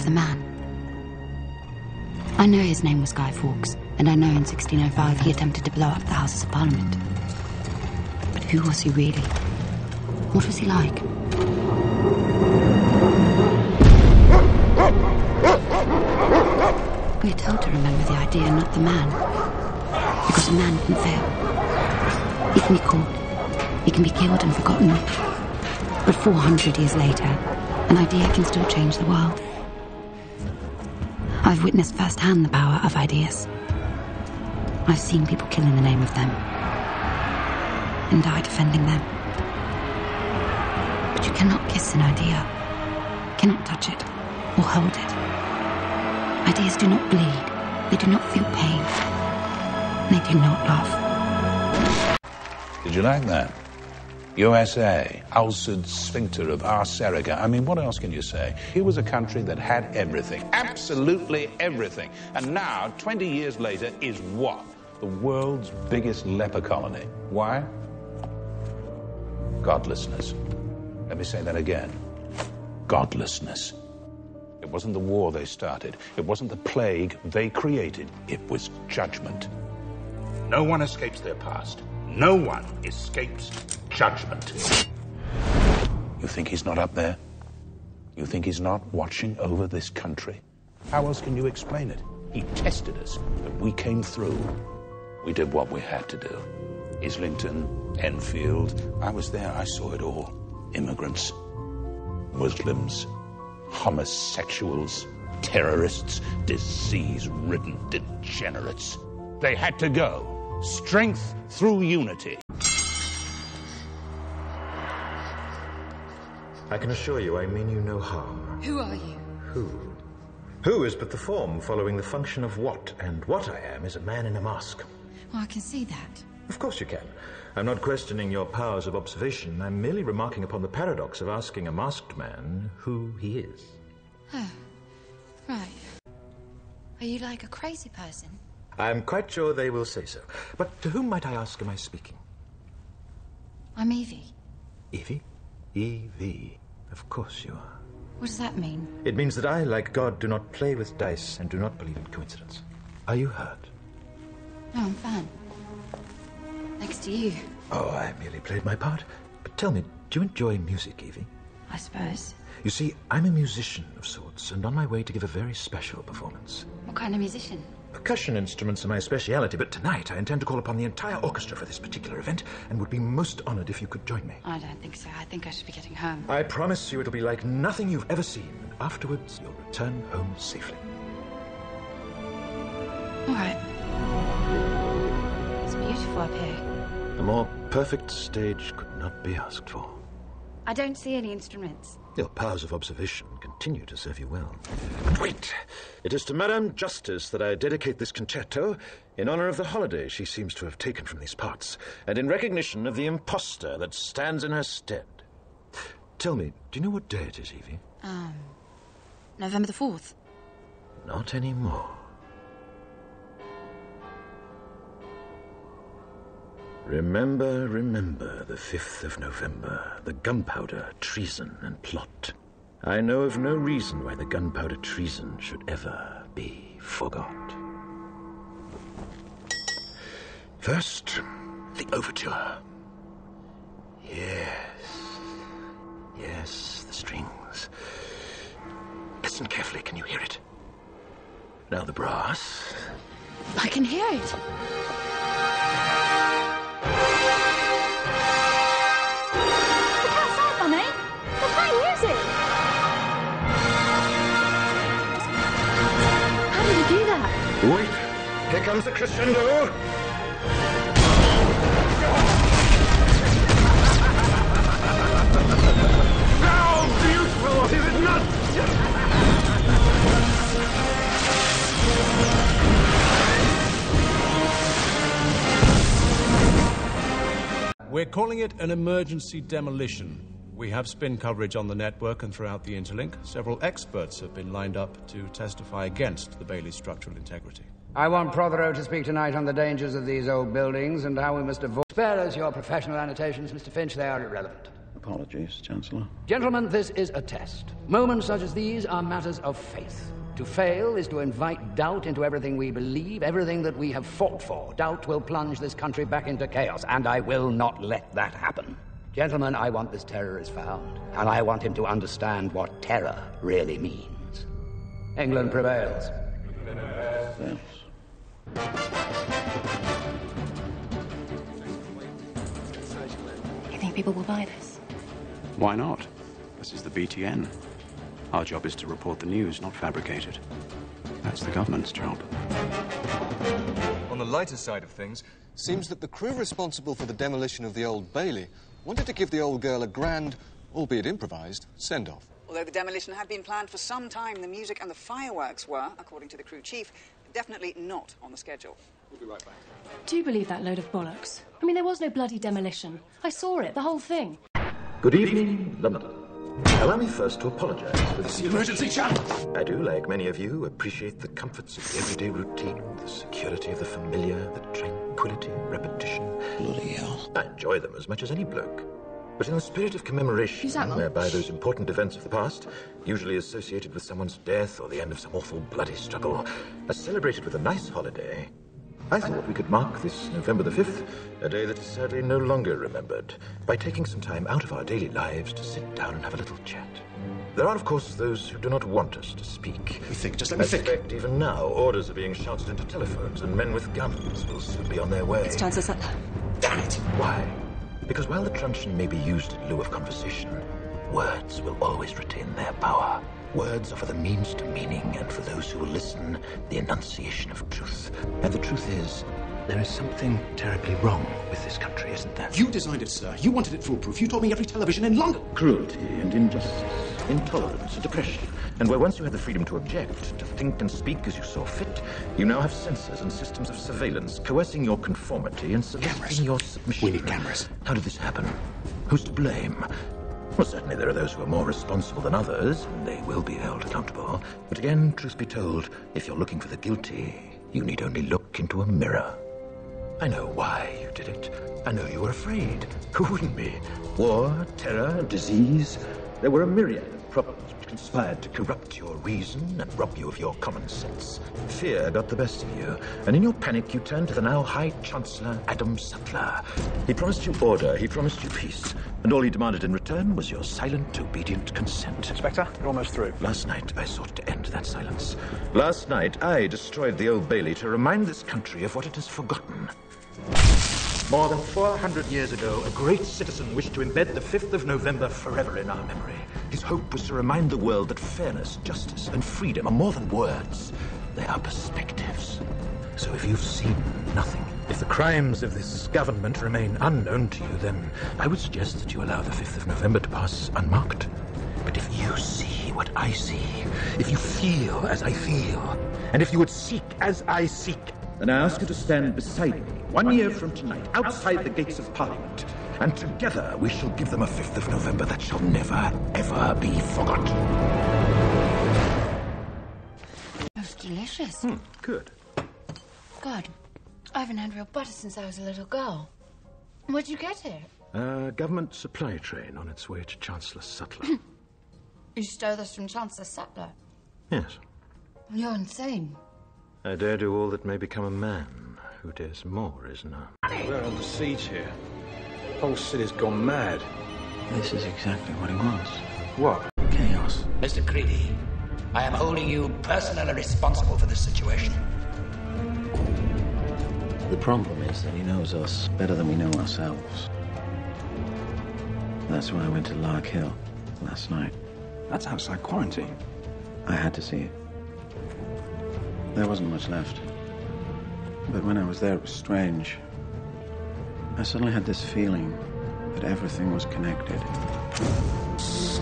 of the man. I know his name was Guy Fawkes, and I know in 1605 he attempted to blow up the Houses of Parliament. But who was he really? What was he like? We're told to remember the idea, not the man. Because a man can fail. He can be caught. He can be killed and forgotten. But 400 years later, an idea can still change the world. I've witnessed firsthand the power of ideas. I've seen people kill in the name of them. And die defending them. But you cannot kiss an idea. Cannot touch it or hold it. Ideas do not bleed. They do not feel pain. They do not love. Did you like that? USA, ulcered sphincter of H.A.A.R.P.Film. I mean, what else can you say? Here was a country that had everything, absolutely everything. And now, 20 years later, is what? The world's biggest leper colony. Why? Godlessness. Let me say that again. Godlessness. It wasn't the war they started. It wasn't the plague they created. It was judgment. No one escapes their past. No one escapes judgment. You think he's not up there? You think he's not watching over this country? How else can you explain it? He tested us, but we came through. We did what we had to do. Islington, Enfield, I was there, I saw it all. Immigrants, Muslims, homosexuals, terrorists, disease-ridden degenerates. They had to go. Strength through unity. I can assure you I mean you no harm. Who are you? Who is but the form following the function of what, and what I am is a man in a mask. Well, I can see that. Of course you can. I'm not questioning your powers of observation. I'm merely remarking upon the paradox of asking a masked man who he is. Oh, right. Are you like a crazy person? I'm quite sure they will say so. But to whom, might I ask, am I speaking? I'm Evie. Evie? Evie. Of course you are. What does that mean? It means that I, like God, do not play with dice and do not believe in coincidence. Are you hurt? No, I'm fine. Thanks to you. Oh, I merely played my part. But tell me, do you enjoy music, Evie? I suppose. You see, I'm a musician of sorts, and on my way to give a very special performance. What kind of musician? Percussion instruments are my speciality, but tonight I intend to call upon the entire orchestra for this particular event, and would be most honored if you could join me. I don't think so. I think I should be getting home. I promise you it'll be like nothing you've ever seen, and afterwards you'll return home safely. All right. It's beautiful up here. A more perfect stage could not be asked for. I don't see any instruments. Your powers of observation continue to serve you well. But wait! It is to Madame Justice that I dedicate this concerto in honor of the holiday she seems to have taken from these parts, and in recognition of the impostor that stands in her stead. Tell me, do you know what day it is, Evie? November the 4th. Not anymore. Remember, remember the 5th of November, the gunpowder, treason, and plot. I know of no reason why the gunpowder treason should ever be forgot. First, the overture. Yes, the strings. Listen carefully, can you hear it? Now the brass. I can hear it. Wait! Here comes the crescendo! How beautiful is it not? We're calling it an emergency demolition. We have spin coverage on the network and throughout the interlink. Several experts have been lined up to testify against the Bailey's structural integrity. I want Prothero to speak tonight on the dangers of these old buildings and how we must avoid... Spare us your professional annotations, Mr. Finch. They are irrelevant. Apologies, Chancellor. Gentlemen, this is a test. Moments such as these are matters of faith. To fail is to invite doubt into everything we believe, everything that we have fought for. Doubt will plunge this country back into chaos, and I will not let that happen. Gentlemen, I want this terrorist found, and I want him to understand what terror really means. England prevails. Yes. You think people will buy this? Why not? This is the BTN. Our job is to report the news, not fabricate it. That's the government's job. On the lighter side of things, seems that the crew responsible for the demolition of the Old Bailey wanted to give the old girl a grand, albeit improvised, send-off. Although the demolition had been planned for some time, the music and the fireworks were, according to the crew chief, definitely not on the schedule. We'll be right back. Do you believe that load of bollocks? I mean, there was no bloody demolition. I saw it, the whole thing. Good evening, London. Allow me first to apologize for this emergency channel. I do, like many of you, appreciate the comforts of the everyday routine, the security of the familiar, the tranquility, repetition. Bloody hell. I enjoy them as much as any bloke. But in the spirit of commemoration, whereby those important events of the past, usually associated with someone's death or the end of some awful bloody struggle, are celebrated with a nice holiday, I thought we could mark this November the 5th, a day that is sadly no longer remembered, by taking some time out of our daily lives to sit down and have a little chat. There are, of course, those who do not want us to speak. Just let me think. In fact, even now, orders are being shouted into telephones, and men with guns will soon be on their way. It's Chancellor Sutler. Damn it! Why? Because while the truncheon may be used in lieu of conversation, words will always retain their power. Words are for the means to meaning, and for those who will listen, the enunciation of truth. And the truth is, there is something terribly wrong with this country, isn't there? You designed it, sir. You wanted it foolproof. You told me every television in London. Cruelty and injustice, intolerance and oppression. And where once you had the freedom to object, to think and speak as you saw fit, you now have censors and systems of surveillance coercing your conformity and soliciting your submission. We need cameras. How did this happen? Who's to blame? Well, certainly there are those who are more responsible than others, and they will be held accountable. But again, truth be told, if you're looking for the guilty, you need only look into a mirror. I know why you did it. I know you were afraid. Who wouldn't be? War, terror, disease. There were a myriad of problems which conspired to corrupt your reason and rob you of your common sense. Fear got the best of you, and in your panic you turned to the now High Chancellor Adam Sutler. He promised you order, he promised you peace, and all he demanded in return was your silent, obedient consent. Inspector, you're almost through. Last night I sought to end that silence. Last night I destroyed the Old Bailey to remind this country of what it has forgotten. More than 400 years ago, a great citizen wished to embed the 5th of November forever in our memory. His hope was to remind the world that fairness, justice, and freedom are more than words. They are perspectives. So if you've seen nothing, if the crimes of this government remain unknown to you, then I would suggest that you allow the 5th of November to pass unmarked. But if you see what I see, if you feel as I feel, and if you would seek as I seek, then I ask you to stand beside me 1 year from tonight, outside the gates of Parliament, and together we shall give them a 5th of November that shall never, ever be forgotten. It's delicious. Good. God, I haven't had real butter since I was a little girl. Where'd you get it? A government supply train on its way to Chancellor Sutler. You stole this from Chancellor Sutler? Yes. You're insane. I dare do all that may become a man who dares more is none. We're under siege here. The whole city's gone mad. This is exactly what he wants. What? Chaos. Mr. Creedy, I am holding you personally responsible for this situation. The problem is that he knows us better than we know ourselves. That's why I went to Lark Hill last night. That's outside quarantine. I had to see it. There wasn't much left. But when I was there, it was strange. I suddenly had this feeling that everything was connected. It's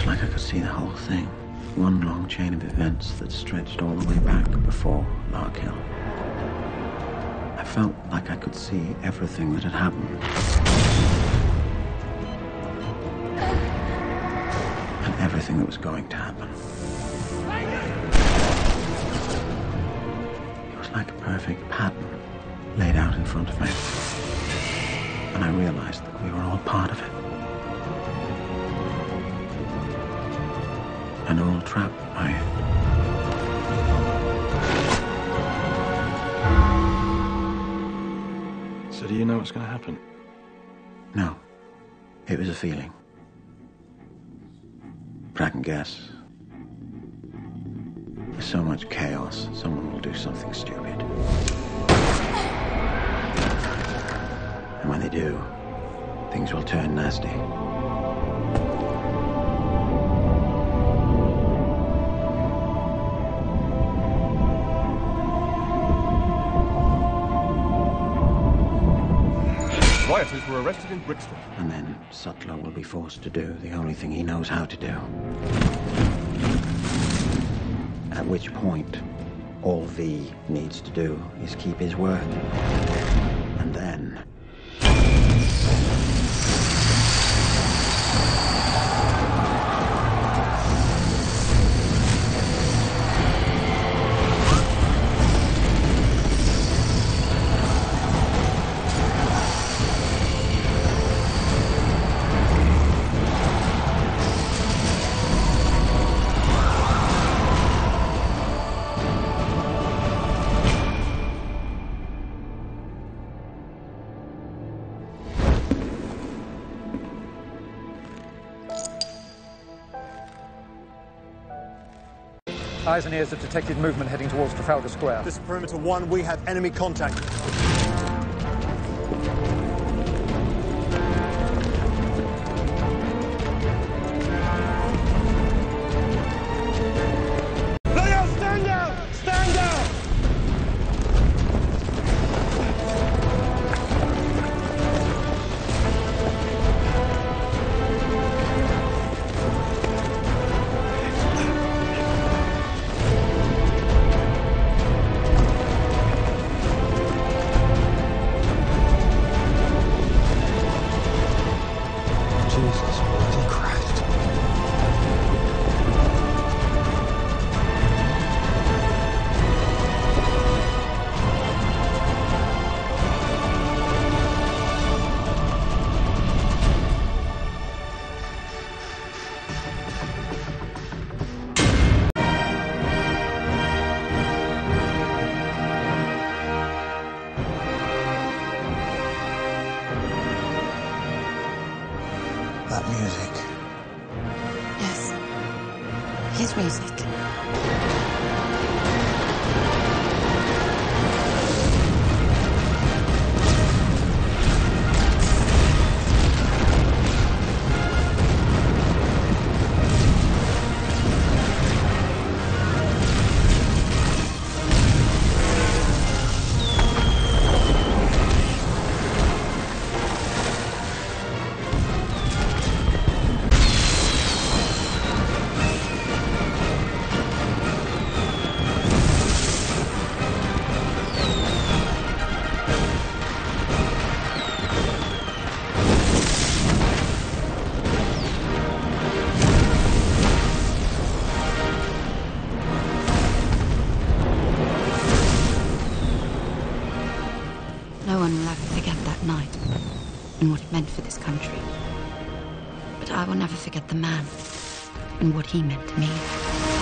like I could see the whole thing. One long chain of events that stretched all the way back before Lark Hill. I felt like I could see everything that had happened. And everything that was going to happen. It was like a perfect pattern laid out in front of me. And I realized that we were all part of it. And all trapped by it. So do you know what's going to happen? No. It was a feeling. But I can guess. There's so much chaos, someone will do something stupid. And when they do, things will turn nasty. Rioters were arrested in Brixton. And then Sutler will be forced to do the only thing he knows how to do. At which point, all V needs to do is keep his word. And then... Eyes and ears have detected movement heading towards Trafalgar Square. This is Perimeter 1. We have enemy contact. Stand down! Stand down! Jesus bloody Christ. That music. Yes. His music. No one will ever forget that night and what it meant for this country. But I will never forget the man and what he meant to me.